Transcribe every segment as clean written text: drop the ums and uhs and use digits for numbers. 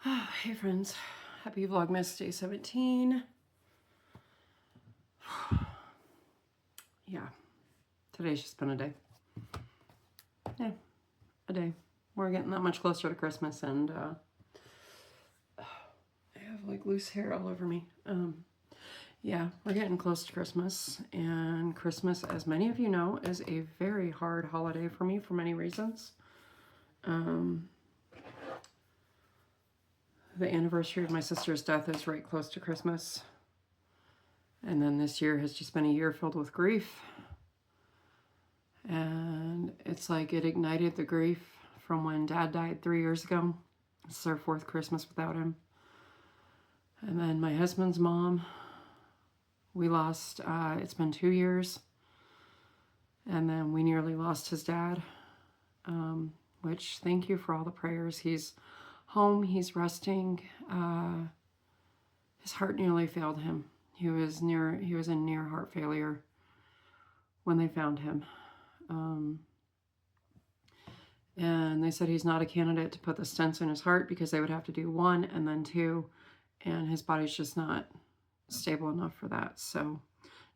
Hey friends, happy Vlogmas day 17. Yeah, today's just been a day. Yeah, a day. We're getting that much closer to Christmas and I have like loose hair all over me. Yeah, we're getting close to Christmas, and Christmas, as many of you know, is a very hard holiday for me for many reasons. The anniversary of my sister's death is right close to Christmas. And then this year has just been a year filled with grief. And it's like it ignited the grief from when Dad died 3 years ago. It's our 4th Christmas without him. And then my husband's mom, we lost, it's been 2 years. And then we nearly lost his dad, which thank you for all the prayers. He's home, he's resting. His heart nearly failed him. He was in near heart failure when they found him. And they said he's not a candidate to put the stents in his heart because they would have to do 1 and then 2, and his body's just not stable enough for that. So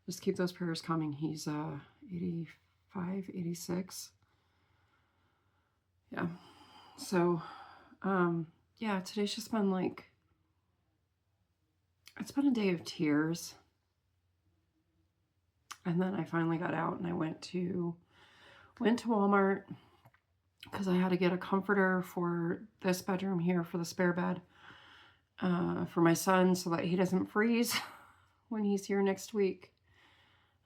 just keep those prayers coming. He's 85, 86. Yeah. So yeah, today's just been like, it's been a day of tears. And then I finally got out and I went to Walmart because I had to get a comforter for this bedroom here for the spare bed for my son so that he doesn't freeze when he's here next week.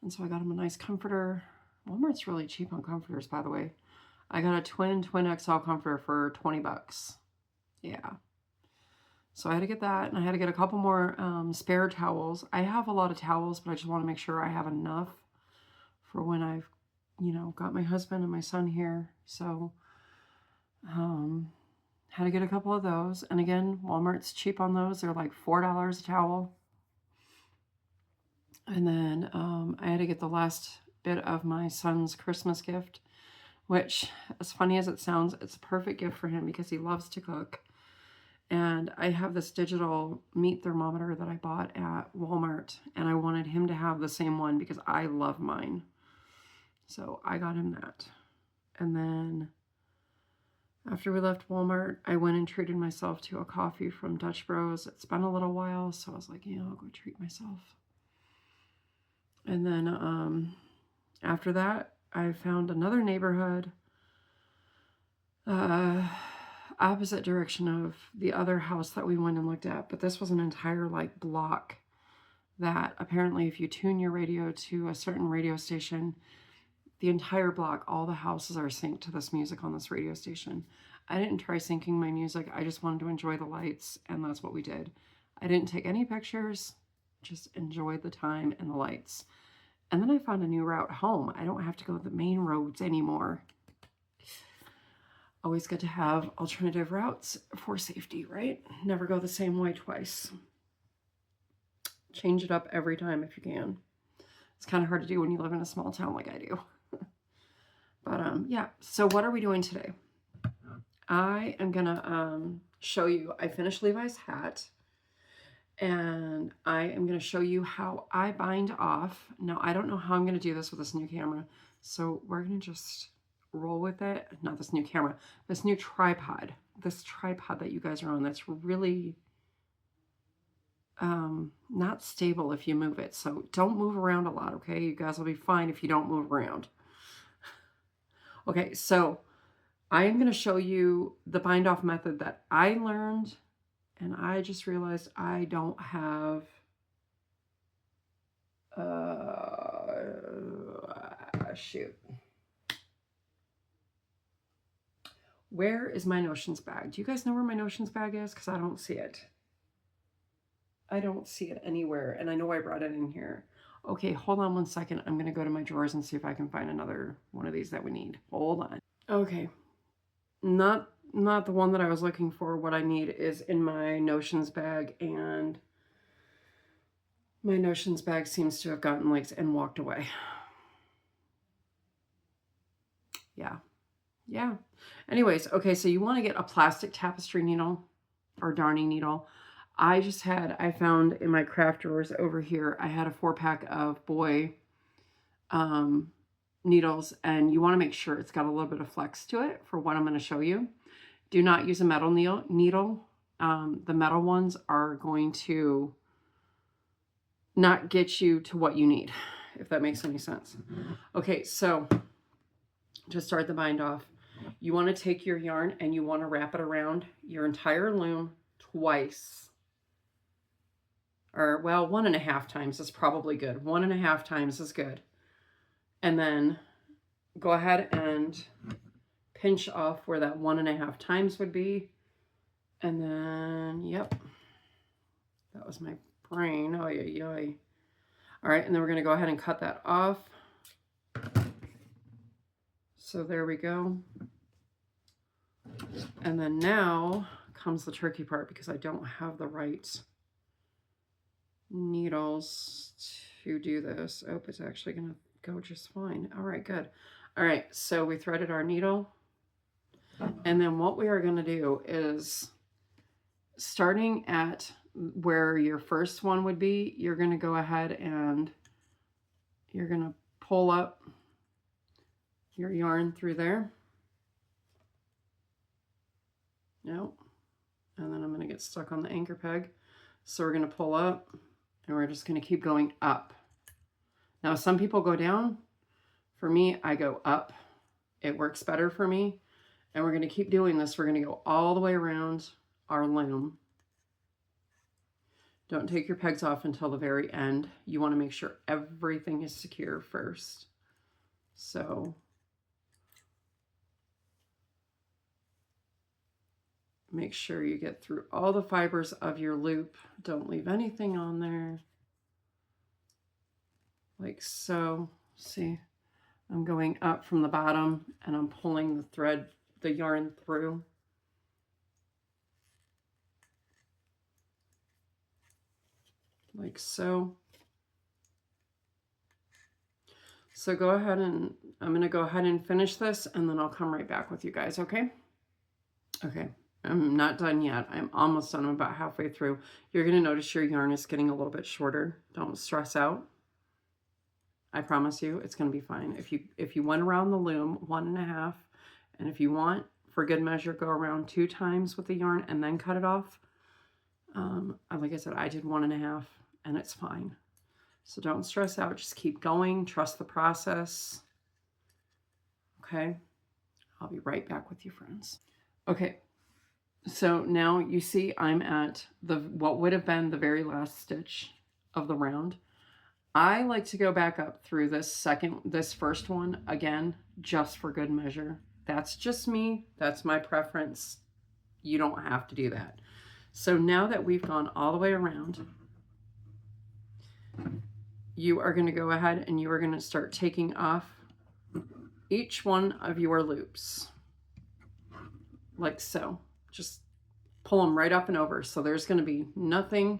And so I got him a nice comforter. Walmart's really cheap on comforters, by the way. I got a twin XL comforter for 20 bucks. Yeah. So I had to get that, and I had to get a couple more spare towels. I have a lot of towels, but I just want to make sure I have enough for when I've, got my husband and my son here. So had to get a couple of those. And again, Walmart's cheap on those. They're like $4 a towel. And then I had to get the last bit of my son's Christmas gift, which, as funny as it sounds, it's a perfect gift for him because he loves to cook. And I have this digital meat thermometer that I bought at Walmart, and I wanted him to have the same one because I love mine. So I got him that. And then after we left Walmart, I went and treated myself to a coffee from Dutch Bros. It's been a little while, so I was like, I'll go treat myself. And then after that, I found another neighborhood opposite direction of the other house that we went and looked at. But this was an entire block that apparently if you tune your radio to a certain radio station, the entire block, all the houses are synced to this music on this radio station. I didn't try syncing my music. I just wanted to enjoy the lights, and that's what we did. I didn't take any pictures, just enjoyed the time and the lights. And then I found a new route home. I don't have to go the main roads anymore. Always good to have alternative routes for safety, right? Never go the same way twice. Change it up every time if you can. It's kind of hard to do when you live in a small town like I do. But yeah, so what are we doing today? I am gonna show you, I finished Levi's hat, and I am gonna show you how I bind off. Now, I don't know how I'm gonna do this with this new camera, so we're gonna just roll with it. Not this new camera, this new tripod. This tripod that you guys are on that's really not stable if you move it. So don't move around a lot, okay? You guys will be fine if you don't move around. Okay, so I am going to show you the bind off method that I learned, and I just realized I don't have shoot. Where is my notions bag? Do you guys know where my notions bag is? Because I don't see it. I don't see it anywhere, and I know I brought it in here. Okay, hold on one second. I'm going to go to my drawers and see if I can find another one of these that we need. Hold on. Okay. Not the one that I was looking for. What I need is in my notions bag, and my notions bag seems to have gotten legs and walked away. Yeah. Anyways, okay, so you want to get a plastic tapestry needle. or darning needle. I found in my craft drawers over here, I had a 4-pack of Boy needles, and you want to make sure it's got a little bit of flex to it for what I'm going to show you. Do not use a metal needle. The metal ones are going to not get you to what you need, if that makes any sense. Okay, so to start the bind off, you want to take your yarn and you want to wrap it around your entire loom twice. Or, well, 1.5 times is probably good. 1.5 times is good. And then go ahead and pinch off where that 1.5 times would be. And then, yep, that was my brain. Oh, yeah. All right, and then we're going to go ahead and cut that off. So there we go. And then now comes the tricky part, because I don't have the right needles to do this. Oh, it's actually going to go just fine. All right, good. All right, so we threaded our needle. And then what we are going to do is, starting at where your first one would be, you're going to go ahead and you're going to pull up your yarn through there. Nope. And then I'm going to get stuck on the anchor peg. So we're going to pull up and we're just going to keep going up. Now, some people go down. For me, I go up. It works better for me. And we're going to keep doing this. We're going to go all the way around our loom. Don't take your pegs off until the very end. You want to make sure everything is secure first. So make sure you get through all the fibers of your loop. Don't leave anything on there. Like so. See, I'm going up from the bottom and I'm pulling the thread, the yarn through. Like so. So go ahead and I'm going to go ahead and finish this, and then I'll come right back with you guys, okay? Okay, I'm not done yet. I'm almost done. I'm about halfway through. You're going to notice your yarn is getting a little bit shorter. Don't stress out. I promise you it's going to be fine. If you went around the loom 1.5, and if you want, for good measure, go around 2 times with the yarn and then cut it off. Like I said, I did 1.5 and it's fine. So don't stress out. Just keep going. Trust the process. Okay. I'll be right back with you, friends. Okay. So now you see I'm at what would have been the very last stitch of the round. I like to go back up through this first one again, just for good measure. That's just me. That's my preference. You don't have to do that. So now that we've gone all the way around, you are going to go ahead and you are going to start taking off each one of your loops. Like so. Just pull them right up and over. So there's going to be nothing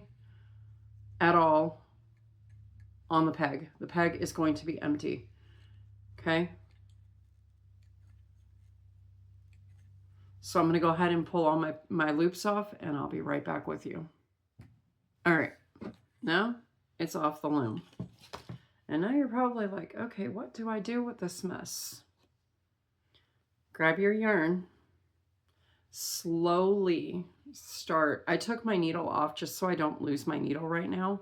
at all on the peg. The peg is going to be empty. Okay? So I'm going to go ahead and pull all my loops off, and I'll be right back with you. All right. Now it's off the loom. And now you're probably like, okay, what do I do with this mess? Grab your yarn. Slowly start. I took my needle off just so I don't lose my needle right now.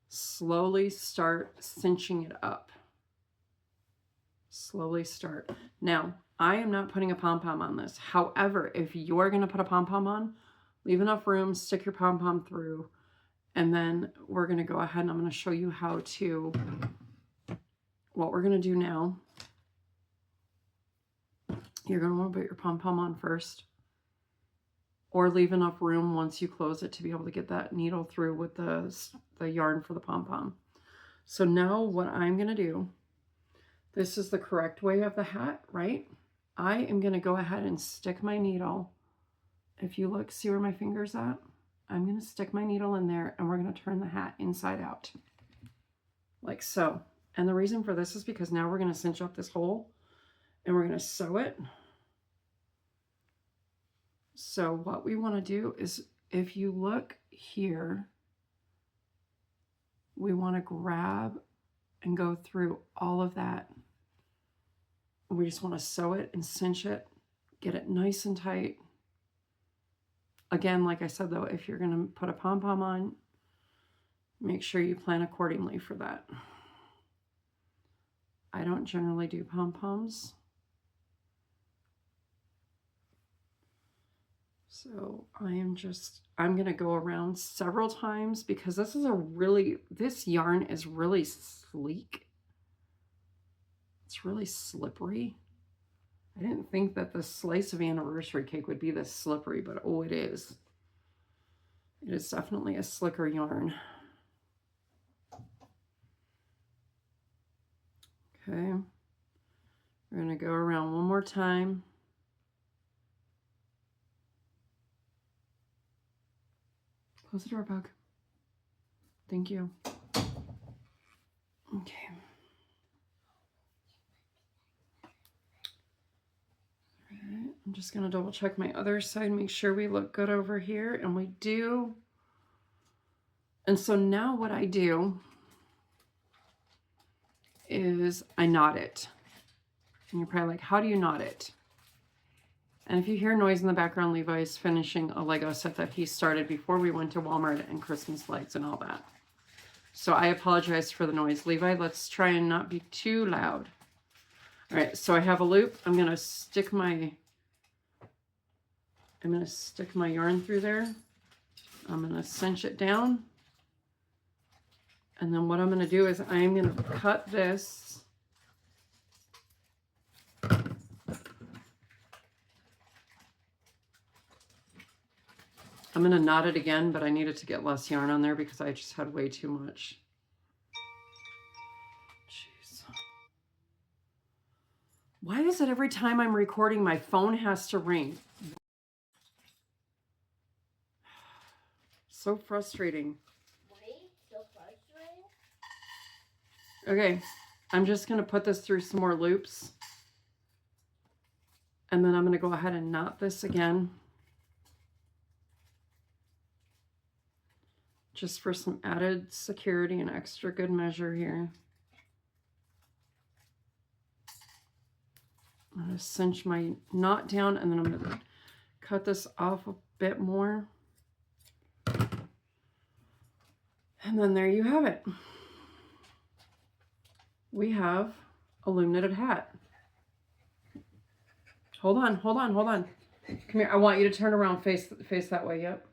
Slowly start cinching it up. Slowly start. Now, I am not putting a pom-pom on this. However, if you're going to put a pom-pom on, leave enough room, stick your pom-pom through, and then we're going to go ahead and I'm going to show you how to, what we're going to do now. You're going to want to put your pom-pom on first, or leave enough room once you close it to be able to get that needle through with the yarn for the pom-pom. So now what I'm going to do, this is the correct way of the hat, right? I am going to go ahead and stick my needle. If you look, see where my finger's at? I'm going to stick my needle in there and we're going to turn the hat inside out. Like so. And the reason for this is because now we're going to cinch up this hole and we're going to sew it. So what we want to do is if you look here, we want to grab and go through all of that. We just want to sew it and cinch it, get it nice and tight. Again, like I said though, if you're going to put a pom-pom on, make sure you plan accordingly for that. I don't generally do pom-poms. So I'm going to go around several times because this yarn is really sleek. It's really slippery. I didn't think that the slice of anniversary cake would be this slippery, but oh, it is. It is definitely a slicker yarn. Okay. We're going to go around one more time. Close the door, Bug. Thank you. Okay. Alright, I'm just going to double check my other side, make sure we look good over here, and we do. And so now what I do is I knot it. And you're probably like, how do you knot it? And if you hear noise in the background, Levi's finishing a Lego set that he started before we went to Walmart and Christmas lights and all that. So I apologize for the noise. Levi, let's try and not be too loud. All right, so I have a loop. I'm gonna stick my yarn through there. I'm gonna cinch it down. And then what I'm gonna do is I'm gonna cut this. I'm going to knot it again, but I needed to get less yarn on there because I just had way too much. Jeez. Why is it every time I'm recording, my phone has to ring? So frustrating. Why? So frustrating? Okay, I'm just going to put this through some more loops. And then I'm going to go ahead and knot this again. Just for some added security and extra good measure here. I'm going to cinch my knot down and then I'm going to cut this off a bit more. And then there you have it. We have a loom knitted hat. Hold on, hold on, hold on. Come here, I want you to turn around, face that way, yep.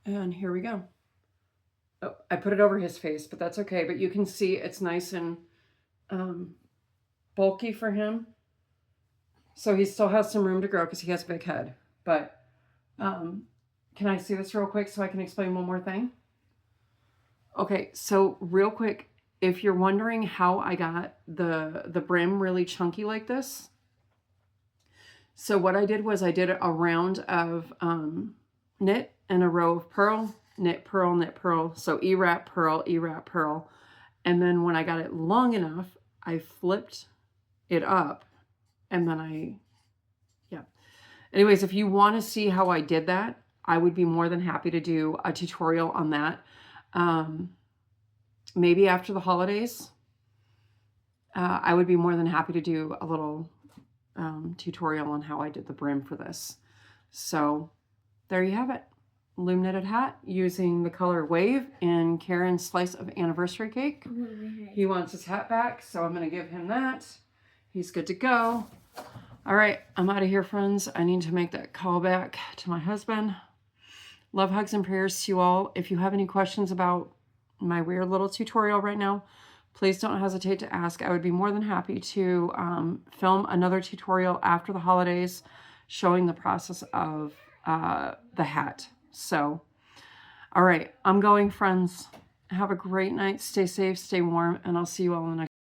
And here we go. Oh, I put it over his face, but that's okay. But you can see it's nice and bulky for him. So he still has some room to grow because he has a big head. But can I see this real quick so I can explain one more thing? Okay, so real quick, if you're wondering how I got the brim really chunky like this, so what I did was I did a round of knit and a row of purl, knit, purl, knit, purl. So E-wrap, purl, E-wrap, purl. And then when I got it long enough, I flipped it up and then Anyways, if you want to see how I did that, I would be more than happy to do a tutorial on that. Maybe after the holidays, I would be more than happy to do a little tutorial on how I did the brim for this. So there you have it. Loom knitted hat using the color Wave in Karen's Slice of Anniversary Cake. He wants his hat back, so I'm going to give him that. He's good to go. All right, I'm out of here, friends. I need to make that call back to my husband. Love, hugs, and prayers to you all. If you have any questions about my weird little tutorial right now, please don't hesitate to ask. I would be more than happy to film another tutorial after the holidays showing the process of the hat. So, all right, I'm going, friends. Have a great night. Stay safe, stay warm, and I'll see you all in the next